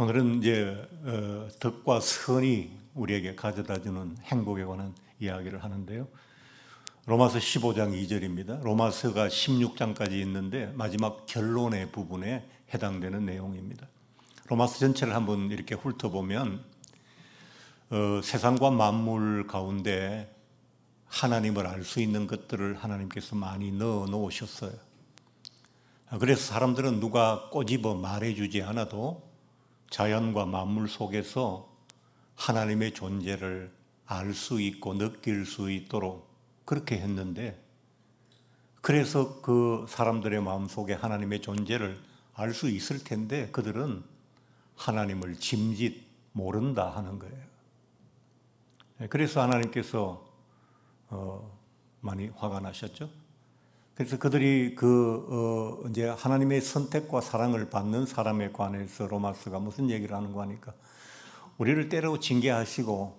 오늘은 이제 덕과 선이 우리에게 가져다주는 행복에 관한 이야기를 하는데요. 로마서 15장 2절입니다. 로마서가 16장까지 있는데 마지막 결론의 부분에 해당되는 내용입니다. 로마서 전체를 한번 이렇게 훑어보면 세상과 만물 가운데 하나님을 알 수 있는 것들을 하나님께서 많이 넣어 놓으셨어요. 그래서 사람들은 누가 꼬집어 말해주지 않아도 자연과 만물 속에서 하나님의 존재를 알 수 있고 느낄 수 있도록 그렇게 했는데, 그래서 그 사람들의 마음속에 하나님의 존재를 알 수 있을 텐데 그들은 하나님을 짐짓 모른다 하는 거예요. 그래서 하나님께서 많이 화가 나셨죠. 그래서 그들이 이제 하나님의 선택과 사랑을 받는 사람에 관해서 로마서가 무슨 얘기를 하는가 하니까, 우리를 때로 징계하시고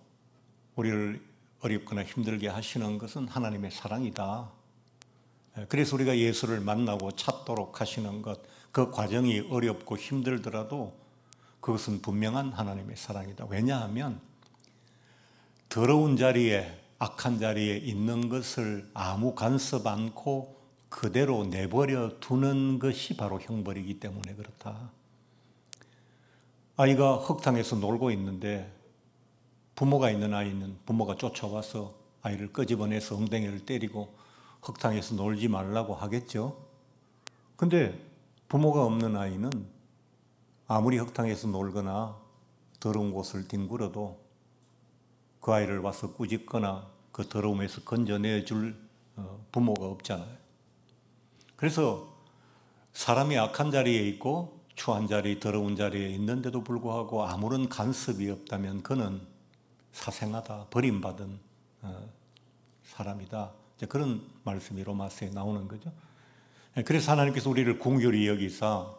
우리를 어렵거나 힘들게 하시는 것은 하나님의 사랑이다. 그래서 우리가 예수를 만나고 찾도록 하시는 것, 그 과정이 어렵고 힘들더라도 그것은 분명한 하나님의 사랑이다. 왜냐하면 더러운 자리에, 악한 자리에 있는 것을 아무 간섭 않고 그대로 내버려 두는 것이 바로 형벌이기 때문에 그렇다. 아이가 흙탕에서 놀고 있는데 부모가 있는 아이는 부모가 쫓아와서 아이를 끄집어내서 엉덩이를 때리고 흙탕에서 놀지 말라고 하겠죠. 근데 부모가 없는 아이는 아무리 흙탕에서 놀거나 더러운 곳을 뒹굴어도 그 아이를 와서 꾸짖거나 그 더러움에서 건져내줄 부모가 없잖아요. 그래서 사람이 악한 자리에 있고 추한 자리, 더러운 자리에 있는데도 불구하고 아무런 간섭이 없다면 그는 사생하다, 버림받은 사람이다. 그런 말씀이 로마서에 나오는 거죠. 그래서 하나님께서 우리를 긍휼히 여기사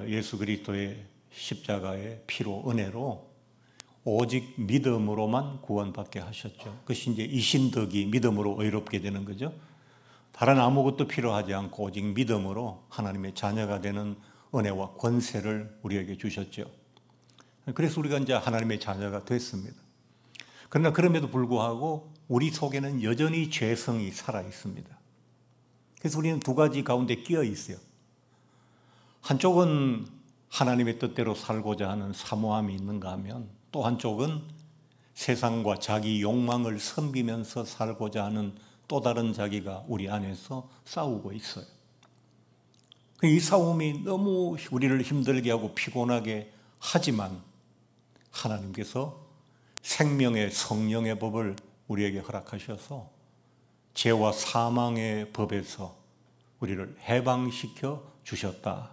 예수 그리스도의 십자가의 피로, 은혜로 오직 믿음으로만 구원받게 하셨죠. 그것이 이제 이신덕이 믿음으로 의롭게 되는 거죠. 다른 아무것도 필요하지 않고 오직 믿음으로 하나님의 자녀가 되는 은혜와 권세를 우리에게 주셨죠. 그래서 우리가 이제 하나님의 자녀가 됐습니다. 그러나 그럼에도 불구하고 우리 속에는 여전히 죄성이 살아 있습니다. 그래서 우리는 두 가지 가운데 끼어 있어요. 한쪽은 하나님의 뜻대로 살고자 하는 사모함이 있는가 하면, 또 한쪽은 세상과 자기 욕망을 섬기면서 살고자 하는 또 다른 자기가 우리 안에서 싸우고 있어요. 이 싸움이 너무 우리를 힘들게 하고 피곤하게 하지만 하나님께서 생명의 성령의 법을 우리에게 허락하셔서 죄와 사망의 법에서 우리를 해방시켜 주셨다.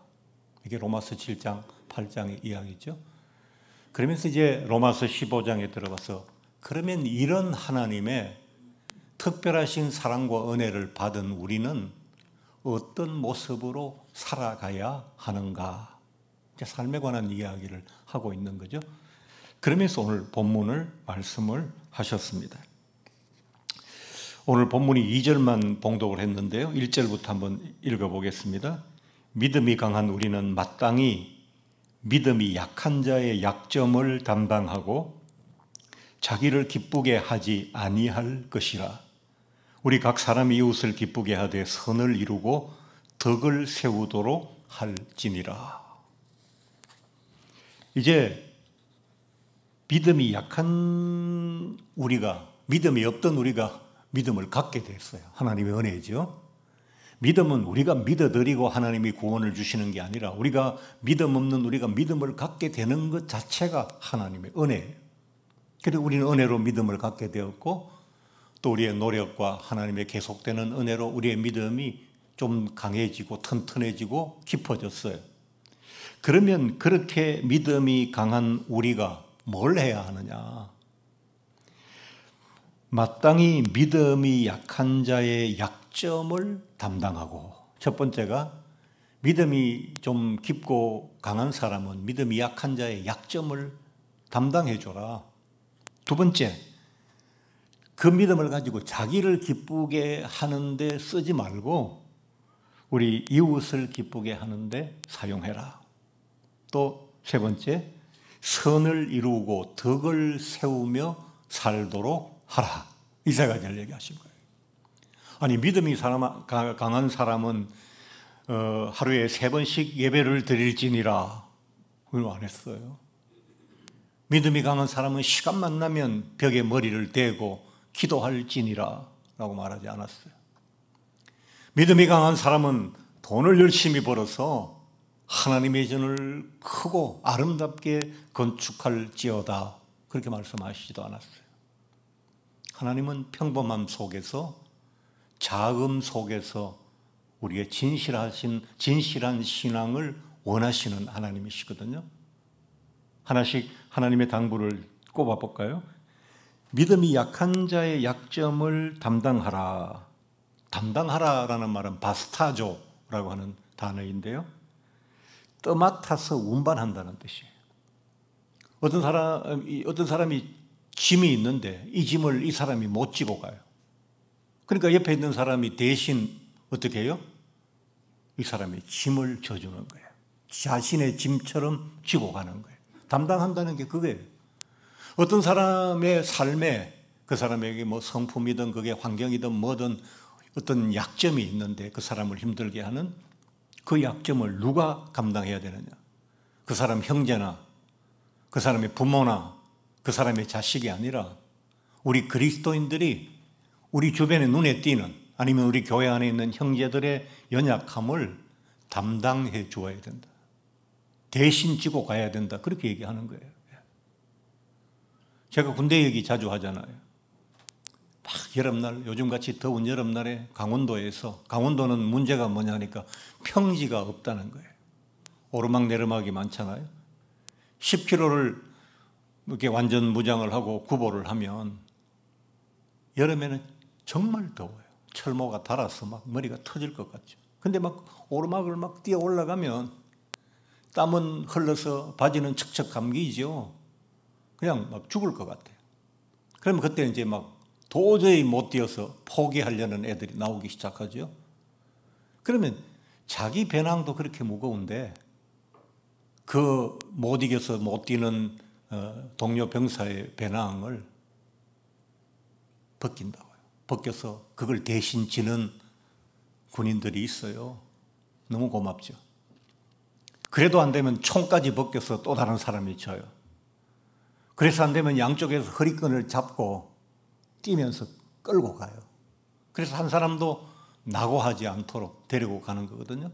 이게 로마서 7장, 8장의 이야기죠. 그러면서 이제 로마서 15장에 들어가서, 그러면 이런 하나님의 특별하신 사랑과 은혜를 받은 우리는 어떤 모습으로 살아가야 하는가? 이제 삶에 관한 이야기를 하고 있는 거죠. 그러면서 오늘 본문을 말씀을 하셨습니다. 오늘 본문이 2절만 봉독을 했는데요. 1절부터 한번 읽어보겠습니다. 믿음이 강한 우리는 마땅히 믿음이 약한 자의 약점을 담당하고 자기를 기쁘게 하지 아니할 것이라. 우리 각 사람이 이웃을 기쁘게 하되 선을 이루고 덕을 세우도록 할지니라. 이제 믿음이 약한 우리가, 믿음이 없던 우리가 믿음을 갖게 됐어요. 하나님의 은혜죠. 믿음은 우리가 믿어드리고 하나님이 구원을 주시는 게 아니라 우리가 믿음 없는 우리가 믿음을 갖게 되는 것 자체가 하나님의 은혜예요. 그래서 우리는 은혜로 믿음을 갖게 되었고, 또 우리의 노력과 하나님의 계속되는 은혜로 우리의 믿음이 좀 강해지고 튼튼해지고 깊어졌어요. 그러면 그렇게 믿음이 강한 우리가 뭘 해야 하느냐? 마땅히 믿음이 약한 자의 약점을 담당하고, 첫 번째가 믿음이 좀 깊고 강한 사람은 믿음이 약한 자의 약점을 담당해 줘라. 두 번째, 그 믿음을 가지고 자기를 기쁘게 하는데 쓰지 말고 우리 이웃을 기쁘게 하는데 사용해라. 또 세 번째, 선을 이루고 덕을 세우며 살도록 하라. 이 세 가지를 얘기하신 거예요. 아니, 믿음이 강한 사람은 하루에 3번씩 예배를 드릴지니라. 그걸 안 했어요. 믿음이 강한 사람은 시간만 나면 벽에 머리를 대고 기도할지니라 라고 말하지 않았어요. 믿음이 강한 사람은 돈을 열심히 벌어서 하나님의 전을 크고 아름답게 건축할지어다, 그렇게 말씀하시지도 않았어요. 하나님은 평범함 속에서, 자금 속에서 우리의 진실한 신앙을 원하시는 하나님이시거든요. 하나씩 하나님의 당부를 꼽아볼까요? 믿음이 약한 자의 약점을 담당하라. 담당하라라는 말은 바스타조라고 하는 단어인데요, 떠맡아서 운반한다는 뜻이에요. 어떤 사람이 짐이 있는데 이 짐을 이 사람이 못 지고 가요. 그러니까 옆에 있는 사람이 대신 어떻게 해요? 이 사람이 짐을 져주는 거예요. 자신의 짐처럼 지고 가는 거예요. 담당한다는 게 그거예요. 어떤 사람의 삶에 그 사람에게 뭐 성품이든 그게 환경이든 뭐든 어떤 약점이 있는데 그 사람을 힘들게 하는 그 약점을 누가 감당해야 되느냐? 그 사람 형제나 그 사람의 부모나 그 사람의 자식이 아니라 우리 그리스도인들이 우리 주변에 눈에 띄는, 아니면 우리 교회 안에 있는 형제들의 연약함을 담당해 주어야 된다. 대신 지고 가야 된다. 그렇게 얘기하는 거예요. 제가 군대 얘기 자주 하잖아요. 막 여름날, 요즘같이 더운 여름날에 강원도에서, 강원도는 문제가 뭐냐니까 평지가 없다는 거예요. 오르막 내리막이 많잖아요. 10km를 이렇게 완전 무장을 하고 구보를 하면 여름에는 정말 더워요. 철모가 달아서 막 머리가 터질 것 같죠. 근데 막 오르막을 막 뛰어 올라가면 땀은 흘러서 바지는 척척 감기죠. 그냥 막 죽을 것 같아요. 그러면 그때 이제 막 도저히 못 뛰어서 포기하려는 애들이 나오기 시작하죠. 그러면 자기 배낭도 그렇게 무거운데 그 못 이겨서 못 뛰는 동료 병사의 배낭을 벗긴다고요. 벗겨서 그걸 대신 지는 군인들이 있어요. 너무 고맙죠. 그래도 안 되면 총까지 벗겨서 또 다른 사람이 져요. 그래서 안 되면 양쪽에서 허리끈을 잡고 뛰면서 끌고 가요. 그래서 한 사람도 낙오하지 않도록 데리고 가는 거거든요.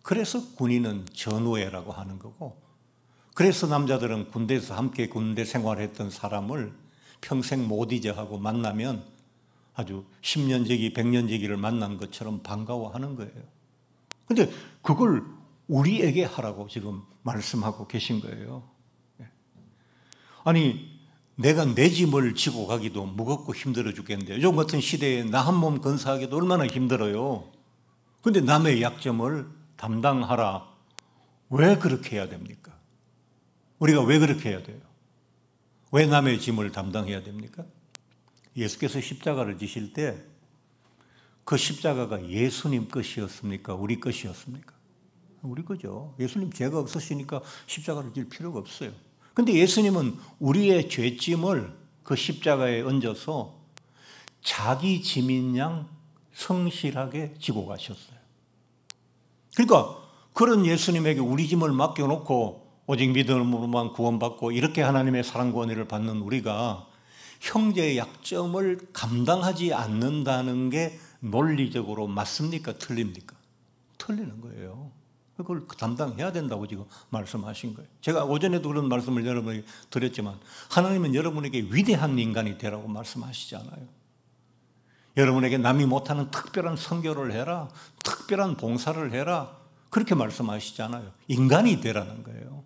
그래서 군인은 전우회라고 하는 거고, 그래서 남자들은 군대에서 함께 군대 생활했던 사람을 평생 못 잊어 하고 만나면 아주 10년지기, 100년지기를 만난 것처럼 반가워하는 거예요. 근데 그걸 우리에게 하라고 지금 말씀하고 계신 거예요. 아니, 내가 내 짐을 지고 가기도 무겁고 힘들어 죽겠는데 요즘 같은 시대에 나 한 몸 건사하기도 얼마나 힘들어요. 근데 남의 약점을 담당하라. 왜 그렇게 해야 됩니까? 우리가 왜 그렇게 해야 돼요? 왜 남의 짐을 담당해야 됩니까? 예수께서 십자가를 지실 때 그 십자가가 예수님 것이었습니까? 우리 것이었습니까? 우리 거죠. 예수님 죄가 없으시니까 십자가를 질 필요가 없어요. 근데 예수님은 우리의 죄짐을 그 십자가에 얹어서 자기 짐인 양 성실하게 지고 가셨어요. 그러니까 그런 예수님에게 우리 짐을 맡겨놓고 오직 믿음으로만 구원받고 이렇게 하나님의 사랑과 은혜를 받는 우리가 형제의 약점을 감당하지 않는다는 게 논리적으로 맞습니까? 틀립니까? 틀리는 거예요. 그걸 담당해야 된다고 지금 말씀하신 거예요. 제가 오전에도 그런 말씀을 여러분에게 드렸지만 하나님은 여러분에게 위대한 인간이 되라고 말씀하시잖아요. 여러분에게 남이 못하는 특별한 선교를 해라, 특별한 봉사를 해라, 그렇게 말씀하시잖아요. 인간이 되라는 거예요.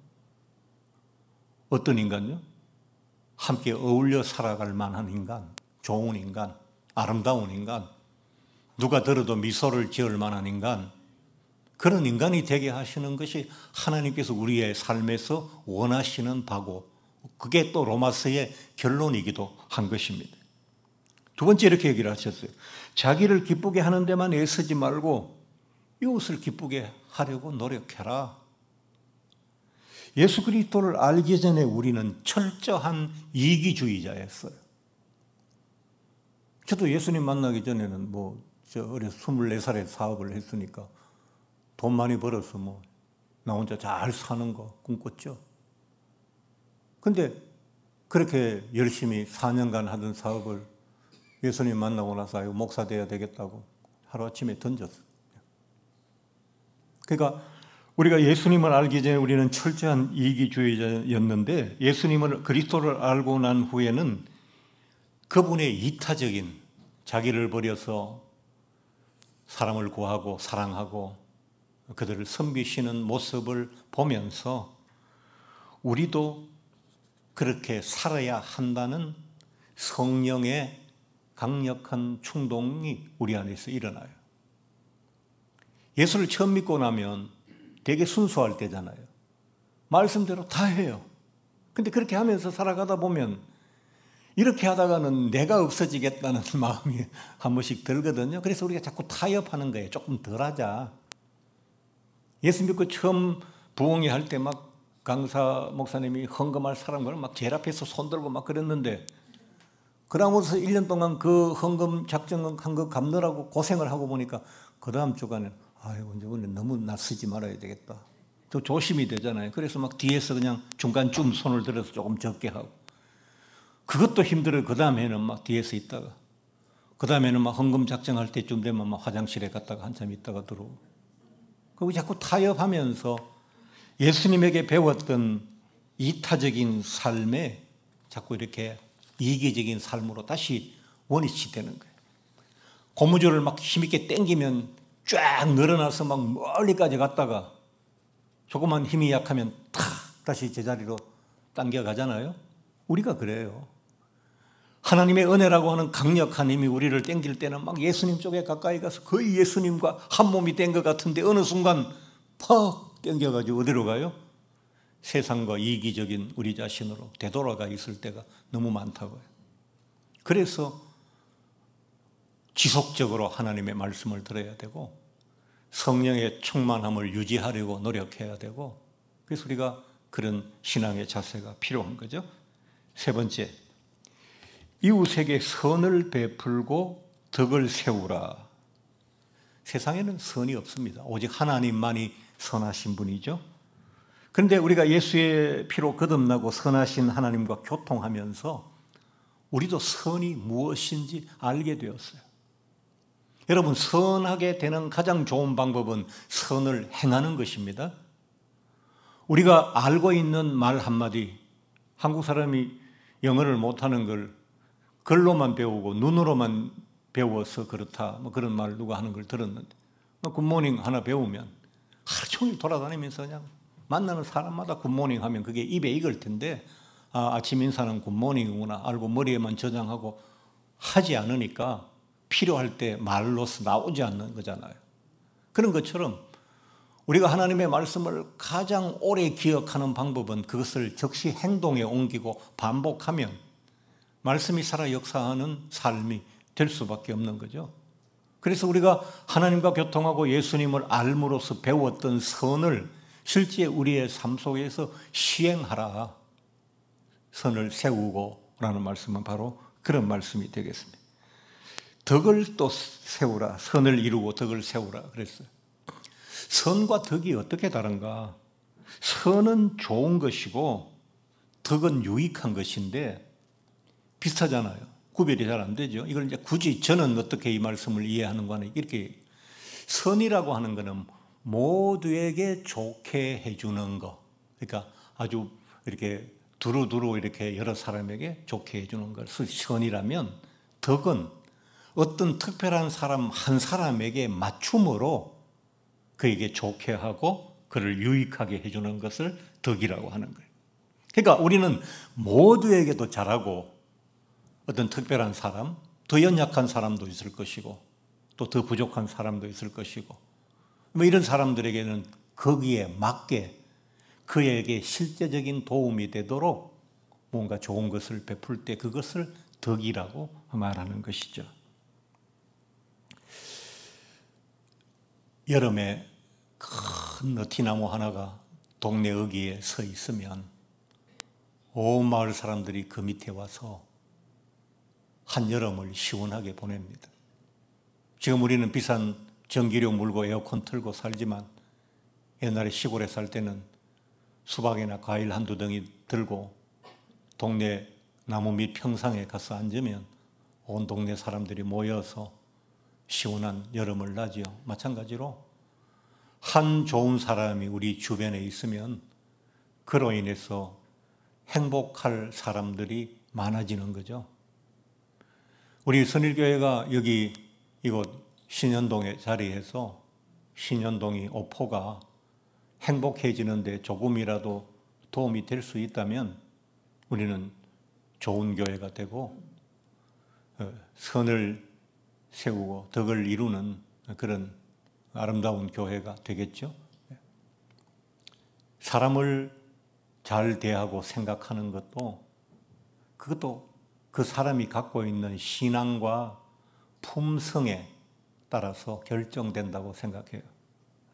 어떤 인간요? 함께 어울려 살아갈 만한 인간, 좋은 인간, 아름다운 인간, 누가 들어도 미소를 지을 만한 인간, 그런 인간이 되게 하시는 것이 하나님께서 우리의 삶에서 원하시는 바고, 그게 또 로마서의 결론이기도 한 것입니다. 두 번째 이렇게 얘기를 하셨어요. 자기를 기쁘게 하는 데만 애쓰지 말고 이웃을 기쁘게 하려고 노력해라. 예수 그리스도를 알기 전에 우리는 철저한 이기주의자였어요. 저도 예수님 만나기 전에는 어려서 24살에 사업을 했으니까 돈 많이 벌어서 나 혼자 잘 사는 거 꿈꿨죠. 근데 그렇게 열심히 4년간 하던 사업을 예수님 만나고 나서 목사 돼야 되겠다고 하루아침에 던졌어요. 그러니까 우리가 예수님을 알기 전에 우리는 철저한 이기주의자였는데 예수님을 그리스도를 알고 난 후에는 그분의 이타적인 자기를 버려서 사람을 구하고 사랑하고 그들을 섬기시는 모습을 보면서 우리도 그렇게 살아야 한다는 성령의 강력한 충동이 우리 안에서 일어나요. 예수를 처음 믿고 나면 되게 순수할 때잖아요. 말씀대로 다 해요. 근데 그렇게 하면서 살아가다 보면 이렇게 하다가는 내가 없어지겠다는 마음이 한 번씩 들거든요. 그래서 우리가 자꾸 타협하는 거예요. 조금 덜 하자. 예수 믿고 처음 부흥회 할 때 막 강사 목사님이 헌금할 사람을 막 제일 앞에서 손들고 막 그랬는데 그러고서 1년 동안 그 헌금 작정한 거 갚느라고 고생을 하고 보니까 그 다음 주간에 이제 너무 나서지 말아야 되겠다. 또 조심이 되잖아요. 그래서 막 뒤에서 그냥 중간쯤 손을 들어서 조금 적게 하고 그것도 힘들어요. 그 다음에는 막 뒤에서 있다가 그 다음에는 막 헌금 작정할 때쯤 되면 막 화장실에 갔다가 한참 있다가 들어오고 그리고 자꾸 타협하면서 예수님에게 배웠던 이타적인 삶에 자꾸 이렇게 이기적인 삶으로 다시 원위치 되는 거예요. 고무줄을 막 힘있게 당기면 쫙 늘어나서 막 멀리까지 갔다가 조금만 힘이 약하면 다시 제자리로 당겨가잖아요. 우리가 그래요. 하나님의 은혜라고 하는 강력한 힘이 우리를 당길 때는 막 예수님 쪽에 가까이 가서 거의 예수님과 한 몸이 된 것 같은데 어느 순간 퍽 당겨가지고 어디로 가요? 세상과 이기적인 우리 자신으로 되돌아가 있을 때가 너무 많다고요. 그래서 지속적으로 하나님의 말씀을 들어야 되고 성령의 충만함을 유지하려고 노력해야 되고 그래서 우리가 그런 신앙의 자세가 필요한 거죠. 세 번째, 이웃에게 선을 베풀고 덕을 세우라. 세상에는 선이 없습니다. 오직 하나님만이 선하신 분이죠. 그런데 우리가 예수의 피로 거듭나고 선하신 하나님과 교통하면서 우리도 선이 무엇인지 알게 되었어요. 여러분, 선하게 되는 가장 좋은 방법은 선을 행하는 것입니다. 우리가 알고 있는 말 한마디, 한국 사람이 영어를 못하는 걸 글로만 배우고 눈으로만 배워서 그렇다 그런 말 누가 하는 걸 들었는데 굿모닝 하나 배우면 하루 종일 돌아다니면서 그냥 만나는 사람마다 굿모닝 하면 그게 입에 익을 텐데 아침 인사는 굿모닝이구나 알고 머리에만 저장하고 하지 않으니까 필요할 때 말로서 나오지 않는 거잖아요. 그런 것처럼 우리가 하나님의 말씀을 가장 오래 기억하는 방법은 그것을 즉시 행동에 옮기고 반복하면 말씀이 살아 역사하는 삶이 될 수밖에 없는 거죠. 그래서 우리가 하나님과 교통하고 예수님을 알므로써 배웠던 선을 실제 우리의 삶 속에서 시행하라. 선을 세우고 라는 말씀은 바로 그런 말씀이 되겠습니다. 덕을 또 세우라. 선을 이루고 덕을 세우라 그랬어요. 선과 덕이 어떻게 다른가? 선은 좋은 것이고 덕은 유익한 것인데 비슷하잖아요. 구별이 잘 안 되죠. 이걸 이제 굳이 저는 어떻게 이 말씀을 이해하는가 하는 이렇게 선이라고 하는 것은 모두에게 좋게 해주는 거. 그러니까 아주 이렇게 두루두루 이렇게 여러 사람에게 좋게 해주는 것을 선이라면 덕은 어떤 특별한 사람 한 사람에게 맞춤으로 그에게 좋게 하고 그를 유익하게 해주는 것을 덕이라고 하는 거예요. 그러니까 우리는 모두에게도 잘하고 어떤 특별한 사람, 더 연약한 사람도 있을 것이고 또 더 부족한 사람도 있을 것이고 이런 사람들에게는 거기에 맞게 그에게 실제적인 도움이 되도록 뭔가 좋은 것을 베풀 때 그것을 덕이라고 말하는 것이죠. 여름에 큰 느티나무 하나가 동네 어귀에 서 있으면 온 마을 사람들이 그 밑에 와서 한여름을 시원하게 보냅니다. 지금 우리는 비싼 전기료 물고 에어컨 틀고 살지만 옛날에 시골에 살 때는 수박이나 과일 한두 덩이 들고 동네 나무 밑 평상에 가서 앉으면 온 동네 사람들이 모여서 시원한 여름을 나지요. 마찬가지로 한 좋은 사람이 우리 주변에 있으면 그로 인해서 행복할 사람들이 많아지는 거죠. 우리 선일교회가 여기 이곳 신현동에 자리해서 신현동이 오포가 행복해지는데 조금이라도 도움이 될 수 있다면 우리는 좋은 교회가 되고 선을 세우고 덕을 이루는 그런 아름다운 교회가 되겠죠. 사람을 잘 대하고 생각하는 것도 그것도 그 사람이 갖고 있는 신앙과 품성에 따라서 결정된다고 생각해요.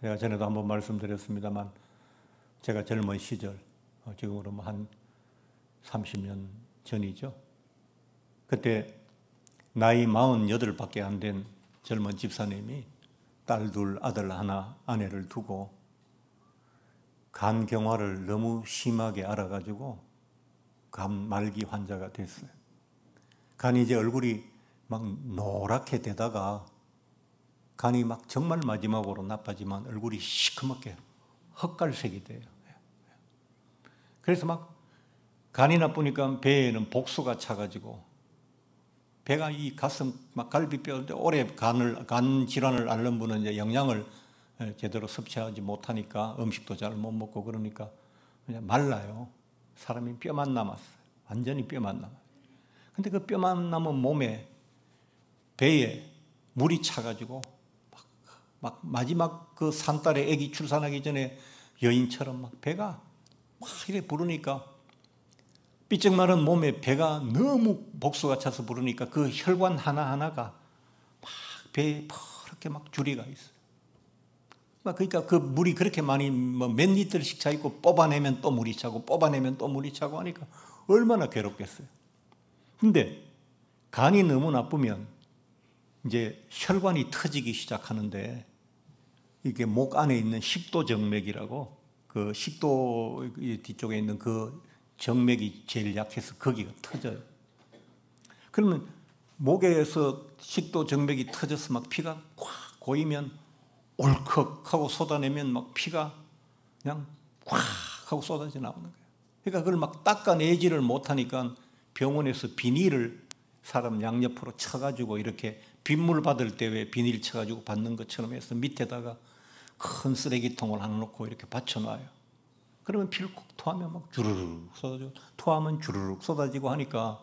제가 전에도 한번 말씀드렸습니다만 제가 젊은 시절, 지금으로 한 30년 전이죠. 그때 나이 48밖에 안 된 젊은 집사님이 딸 둘, 아들 하나, 아내를 두고 간경화를 너무 심하게 앓아가지고 간 말기 환자가 됐어요. 간이 이제 얼굴이 막 노랗게 되다가 간이 막 정말 마지막으로 나빠지만 얼굴이 시커멓게 흑갈색이 돼요. 그래서 막 간이 나쁘니까 배에는 복수가 차가지고 배가 이 가슴 막 갈비뼈인데 오래 간 질환을 앓는 분은 이제 영양을 제대로 섭취하지 못하니까 음식도 잘 못 먹고 그러니까 그냥 말라요. 사람이 뼈만 남았어요. 완전히 뼈만 남아요. 근데 그 뼈만 남은 몸에 배에 물이 차가지고 막 마지막 그 산딸에 아기 출산하기 전에 여인처럼 막 배가 막 이렇게 부르니까 삐쩍 마른 몸에 배가 너무 복수가 차서 부르니까 그 혈관 하나하나가 막 배에 퍼렇게 막 주리가 있어요. 그러니까 그 물이 그렇게 많이 몇 리터씩 차 있고 뽑아내면 또 물이 차고 뽑아내면 또 물이 차고 하니까 얼마나 괴롭겠어요. 근데 간이 너무 나쁘면 이제 혈관이 터지기 시작하는데 이게 목 안에 있는 식도정맥이라고 그 식도 뒤쪽에 있는 그 정맥이 제일 약해서 거기가 터져요. 그러면 목에서 식도정맥이 터져서 막 피가 꽉 고이면 울컥하고 쏟아내면 막 피가 그냥 꽉 하고 쏟아져 나오는 거예요. 그러니까 그걸 막 닦아내지를 못하니까 병원에서 비닐을 사람 양옆으로 쳐가지고 이렇게 빗물 받을 때 왜 비닐 쳐가지고 받는 것처럼 해서 밑에다가 큰 쓰레기통을 하나 놓고 이렇게 받쳐놔요. 그러면 피를 콕 토하면 막 주르륵 쏟아지고 토하면 주르륵 쏟아지고 하니까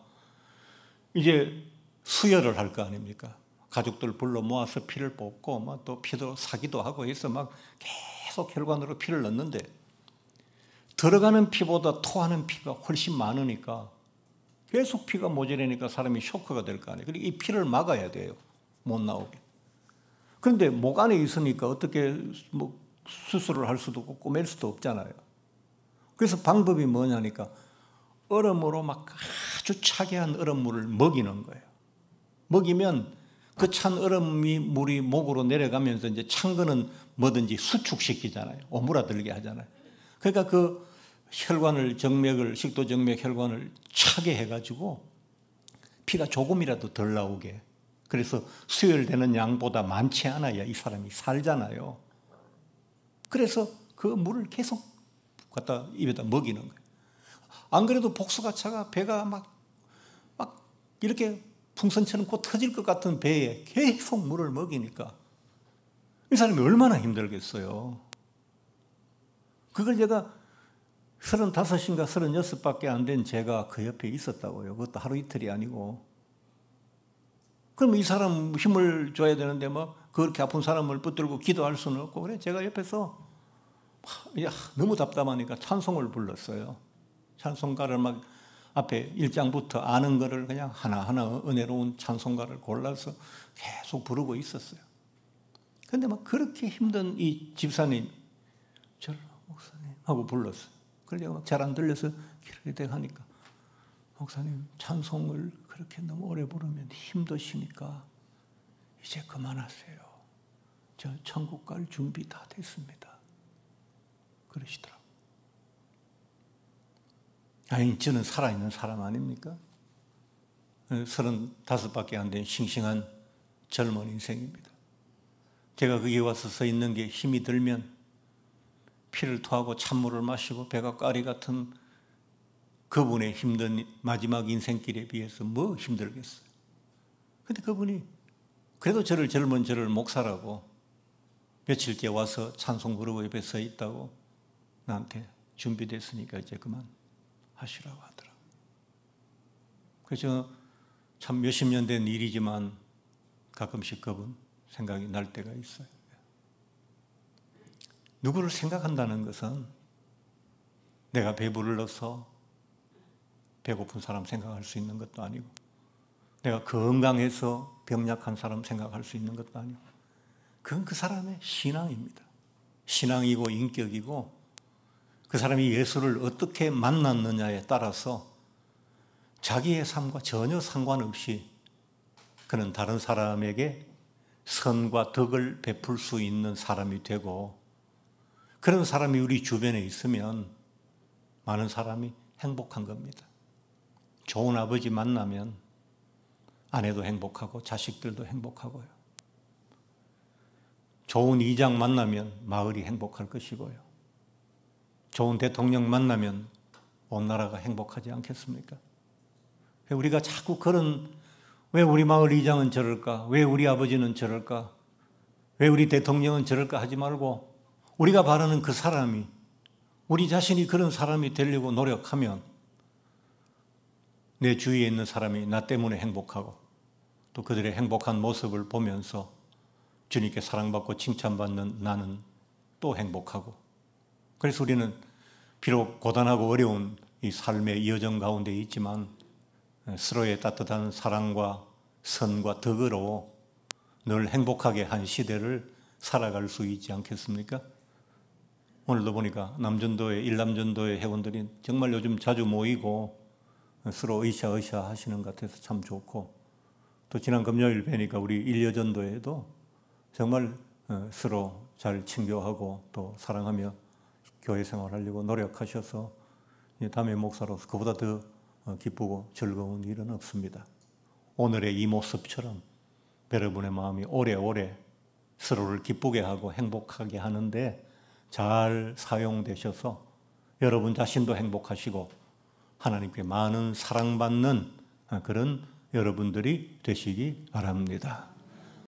이제 수혈을 할 거 아닙니까? 가족들 불러 모아서 피를 뽑고 막 또 피도 사기도 하고 해서 막 계속 혈관으로 피를 넣는데 들어가는 피보다 토하는 피가 훨씬 많으니까 계속 피가 모자라니까 사람이 쇼크가 될 거 아니에요. 그리고 이 피를 막아야 돼요. 못 나오게. 그런데 목 안에 있으니까 어떻게 뭐 수술을 할 수도 없고 꼬맬 수도 없잖아요. 그래서 방법이 뭐냐니까 얼음으로 막 아주 차게 한 얼음물을 먹이는 거예요. 먹이면 그 찬 물이 목으로 내려가면서 이제 찬 거는 뭐든지 수축시키잖아요. 오므라들게 하잖아요. 그러니까 그 혈관을 식도정맥 혈관을 차게 해가지고 피가 조금이라도 덜 나오게. 그래서 수혈되는 양보다 많지 않아야 이 사람이 살잖아요. 그래서 그 물을 계속 갖다 입에다 먹이는 거예요. 안 그래도 복수가 차가 배가 막 이렇게 풍선처럼 곧 터질 것 같은 배에 계속 물을 먹이니까 이 사람이 얼마나 힘들겠어요. 그걸 제가 35인가 36밖에 안 된 제가 그 옆에 있었다고요. 그것도 하루 이틀이 아니고. 그럼 이 사람 힘을 줘야 되는데 뭐 그렇게 아픈 사람을 붙들고 기도할 수는 없고 그래 제가 옆에서 너무 답답하니까 찬송을 불렀어요. 찬송가를 막 앞에 1장부터 아는 거를 그냥 하나하나 은혜로운 찬송가를 골라서 계속 부르고 있었어요. 그런데 막 그렇게 힘든 이 집사님 저를 목사님 하고 불렀어요. 그래서 잘 안 들려서 기르게 하니까 목사님 찬송을 그렇게 너무 오래 부르면 힘드시니까 이제 그만하세요. 저 천국 갈 준비 다 됐습니다. 그러시더라고요. 아니, 저는 살아있는 사람 아닙니까? 35밖에 안 된 싱싱한 젊은 인생입니다. 제가 거기에 와서 서 있는 게 힘이 들면 피를 토하고 찬물을 마시고 배가 까리 같은 그분의 힘든 마지막 인생길에 비해서 뭐 힘들겠어요. 근데 그분이 그래도 젊은 저를 목사라고 며칠째 와서 찬송 부르고 옆에 서 있다고 나한테 준비됐으니까 이제 그만 하시라고 하더라고요. 그래서 참 몇십 년 된 일이지만 가끔씩 그분 생각이 날 때가 있어요. 누구를 생각한다는 것은 내가 배불러서 배고픈 사람 생각할 수 있는 것도 아니고, 내가 건강해서 병약한 사람 생각할 수 있는 것도 아니고, 그건 그 사람의 신앙입니다. 신앙이고 인격이고, 그 사람이 예수를 어떻게 만났느냐에 따라서 자기의 삶과 전혀 상관없이 그는 다른 사람에게 선과 덕을 베풀 수 있는 사람이 되고, 그런 사람이 우리 주변에 있으면 많은 사람이 행복한 겁니다. 좋은 아버지 만나면 아내도 행복하고 자식들도 행복하고요. 좋은 이장 만나면 마을이 행복할 것이고요. 좋은 대통령 만나면 온 나라가 행복하지 않겠습니까? 우리가 자꾸 왜 우리 마을 이장은 저럴까? 왜 우리 아버지는 저럴까? 왜 우리 대통령은 저럴까? 하지 말고 우리가 바라는 그 사람이, 우리 자신이 그런 사람이 되려고 노력하면 내 주위에 있는 사람이 나 때문에 행복하고 또 그들의 행복한 모습을 보면서 주님께 사랑받고 칭찬받는 나는 또 행복하고, 그래서 우리는 비록 고단하고 어려운 이 삶의 여정 가운데 있지만 서로의 따뜻한 사랑과 선과 덕으로 늘 행복하게 한 시대를 살아갈 수 있지 않겠습니까? 오늘도 보니까 남전도의 일남전도의 회원들이 정말 요즘 자주 모이고 서로 으쌰으쌰 하시는 것 같아서 참 좋고, 또 지난 금요일 뵈니까 우리 일여전도에도 정말 서로 잘 친교하고 또 사랑하며 교회 생활하려고 노력하셔서 담임 목사로서 그보다 더 기쁘고 즐거운 일은 없습니다. 오늘의 이 모습처럼 여러분의 마음이 오래오래 서로를 기쁘게 하고 행복하게 하는데 잘 사용되셔서 여러분 자신도 행복하시고 하나님께 많은 사랑받는 그런 여러분들이 되시기 바랍니다.